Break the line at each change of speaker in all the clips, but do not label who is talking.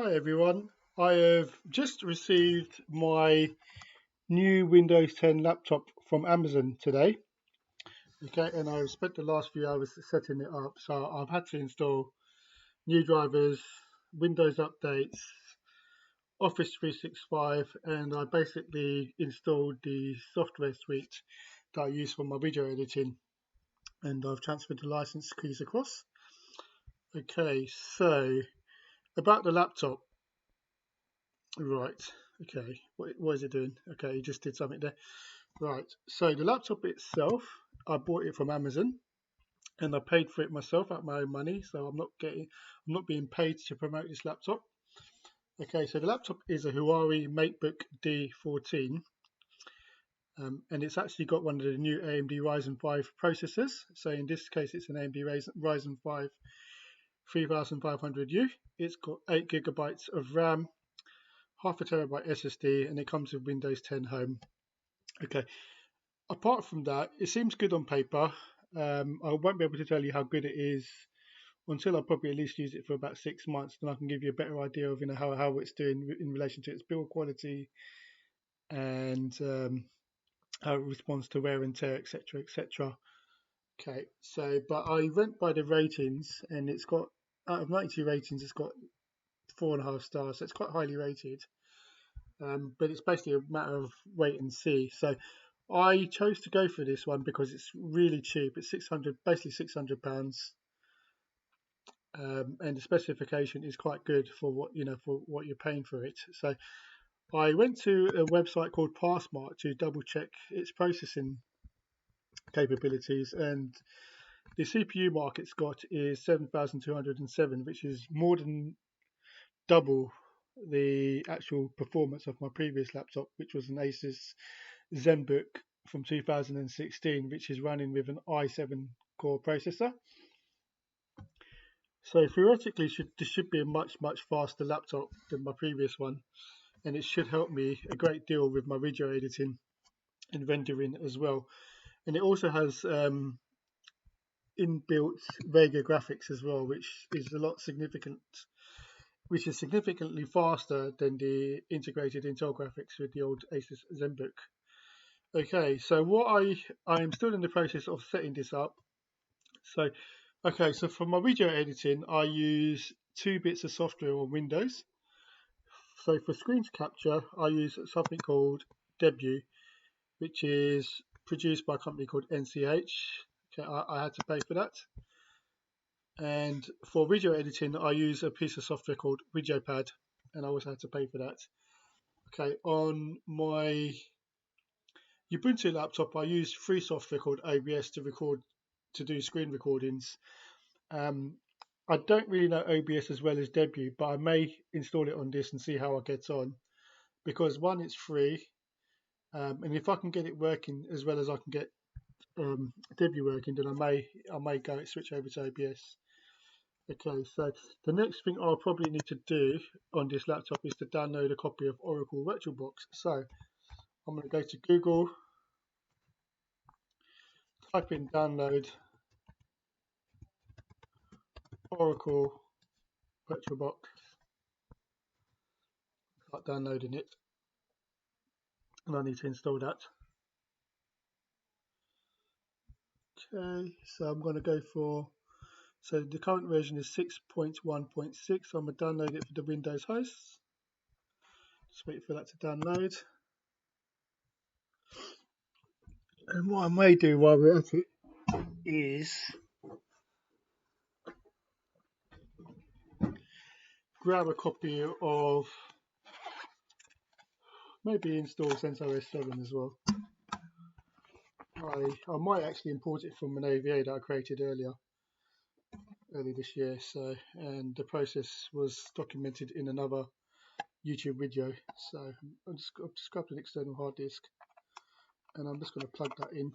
Hi everyone, I have just received my new Windows 10 laptop from Amazon today. Okay, and I've spent the last few hours setting it up. So I've had to install new drivers, Windows updates, Office 365, and I basically installed the software suite that I use for my video editing, and I've transferred the license keys across. Okay, so about the laptop. Right. Okay. What is it doing? Okay, you just did something there. Right. So the laptop itself, I bought it from Amazon, and I paid for it myself out of my own money. So I'm not being paid to promote this laptop. Okay. So the laptop is a Huawei MateBook D 14, and it's actually got one of the new AMD Ryzen 5 processors. So in this case, it's an AMD Ryzen 5 3500U. It's got 8 gigabytes of RAM, half a terabyte SSD, and it comes with Windows 10 Home. Okay. Apart from that, it seems good on paper. I won't be able to tell you how good it is until I probably at least use it for about 6 months. Then I can give you a better idea of how it's doing in relation to its build quality and how it responds to wear and tear, etc., etc. Okay. So, but I went by the ratings, and it's got out of 92 ratings, it's got 4.5 stars, so it's quite highly rated. But it's basically a matter of wait and see. So I chose to go for this one because it's really cheap. It's 600, basically £600, and the specification is quite good for what you're paying for it. So I went to a website called Passmark to double check its processing capabilities, and the CPU mark it's got is 7,207, which is more than double the actual performance of my previous laptop, which was an Asus ZenBook from 2016, which is running with an i7 core processor. So theoretically, this should be a much faster laptop than my previous one, and it should help me a great deal with my video editing and rendering as well. And it also has inbuilt Vega graphics as well, which is significantly faster than the integrated Intel graphics with the old Asus ZenBook. Okay, so I am still in the process of setting this up. So, okay, so for my video editing, I use 2 bits of software on Windows. So for screen capture, I use something called Debut, which is produced by a company called NCH. Okay, I had to pay for that. And for video editing, I use a piece of software called VideoPad, and I also had to pay for that. Okay, on my Ubuntu laptop, I use free software called OBS to do screen recordings. I don't really know OBS as well as Debut, but I may install it on this and see how I get on, because one, it's free, and if I can get it working as well as I can get Debut working, then I may go switch over to OBS. Okay, so the next thing I'll probably need to do on this laptop is to download a copy of Oracle VirtualBox. So I'm going to go to Google, type in download Oracle VirtualBox, start downloading it, and I need to install that. Okay, so I'm going to go for, so the current version is 6.1.6, so I'm going to download it for the Windows host. Just wait for that to download. And what I may do while we're at it is grab a copy of, maybe install CentOS 7 as well. I might actually import it from an OVA that I created early this year. So, and the process was documented in another YouTube video. So I've just grabbed an external hard disk, and I'm just going to plug that in.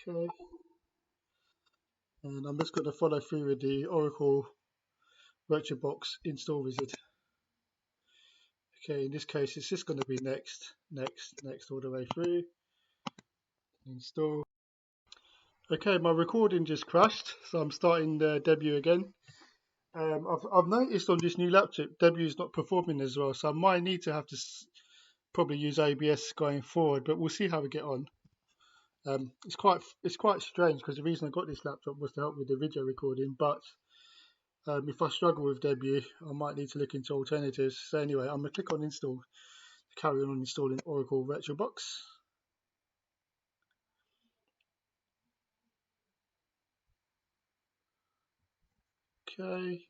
Okay, and I'm just going to follow through with the Oracle VirtualBox install wizard. Okay, in this case, it's just going to be next all the way through. Install. Okay, my recording just crashed, so I'm starting the debut again. I've noticed on this new laptop, debut is not performing as well, so I might need to have to probably use ABS going forward, but we'll see how we get on. It's quite strange because the reason I got this laptop was to help with the video recording, but if I struggle with debut, I might need to look into alternatives. So anyway, I'm gonna click on install to carry on installing Oracle VirtualBox. Okay.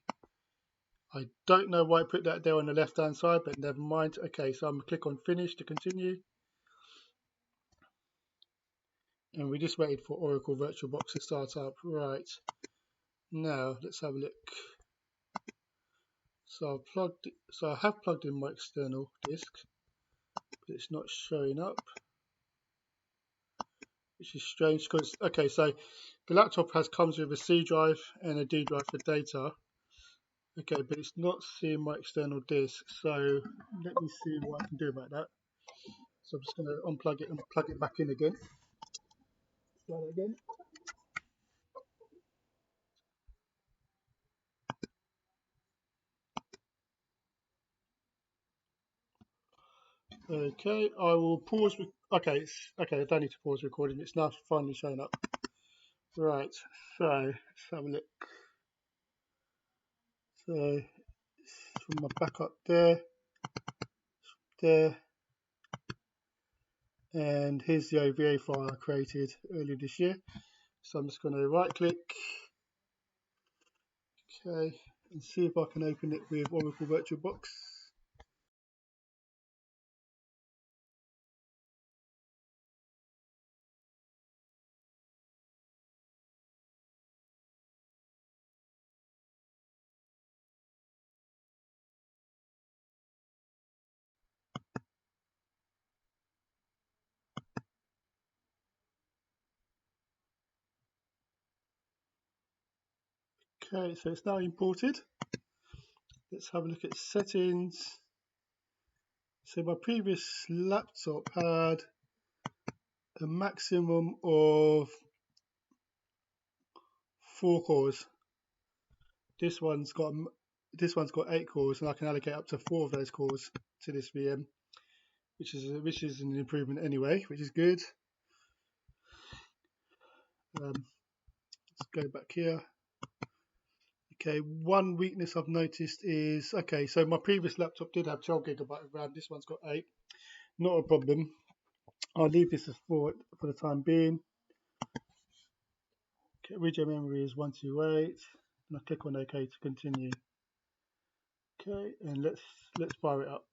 I don't know why I put that there on the left hand side, but never mind. Okay, so I'm going to click on finish to continue. And we just waited for Oracle VirtualBox to start up. Right, now let's have a look. So I have plugged in my external disk, but it's not showing up, which is strange because, okay, so the laptop comes with a C drive and a D drive for data. Okay, but it's not seeing my external disk, so let me see what I can do about that. So I'm just going to unplug it and plug it back in again. Try that again. Okay, I will pause. Okay, okay. I don't need to pause recording. It's now finally showing up. Right. So let's have a look. So from my backup there, and here's the OVA file I created earlier this year. So I'm just going to right click, okay, and see if I can open it with Oracle VirtualBox. Okay, so it's now imported. Let's have a look at settings. So my previous laptop had a maximum of 4 cores. This one's got 8 cores, and I can allocate up to 4 of those cores to this VM, which is an improvement anyway, which is good. Let's go back here. Okay, one weakness I've noticed is, okay, so my previous laptop did have 12 gigabyte of RAM. This one's got 8. Not a problem. I'll leave this as 4 for the time being. Okay, region memory is 128, and I click on OK to continue. Okay, and let's fire it up.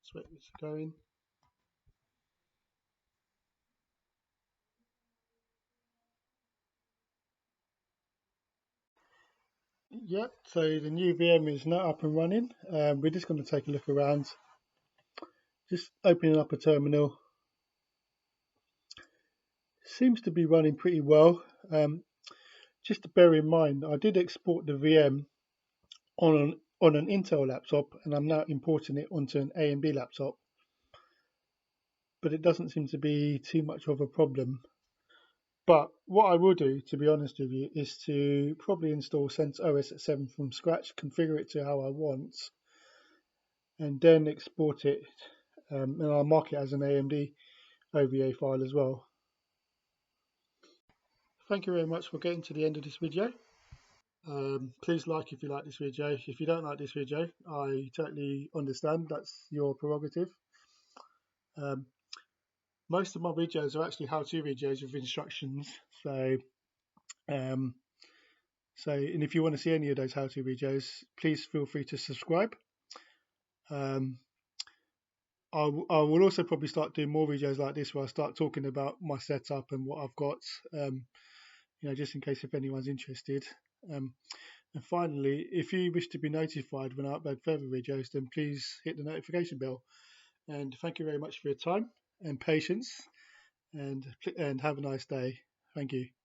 Let's wait for this to go in. Yep, so the new VM is now up and running. We're just going to take a look around, just opening up a terminal. Seems to be running pretty well. Just to bear in mind, I did export the VM on an Intel laptop, and I'm now importing it onto an AMD laptop, but it doesn't seem to be too much of a problem. But what I will do, to be honest with you, is to probably install CentOS 7 from scratch, configure it to how I want, and then export it, and I'll mark it as an AMD OVA file as well. Thank you very much for getting to the end of this video. Please like if you like this video. If you don't like this video, I totally understand. That's your prerogative. Most of my videos are actually how-to videos with instructions. So, and if you want to see any of those how-to videos, please feel free to subscribe. I will also probably start doing more videos like this where I start talking about my setup and what I've got, just in case if anyone's interested. And finally, if you wish to be notified when I upload further videos, then please hit the notification bell. And thank you very much for your time and patience. and have a nice day. Thank you.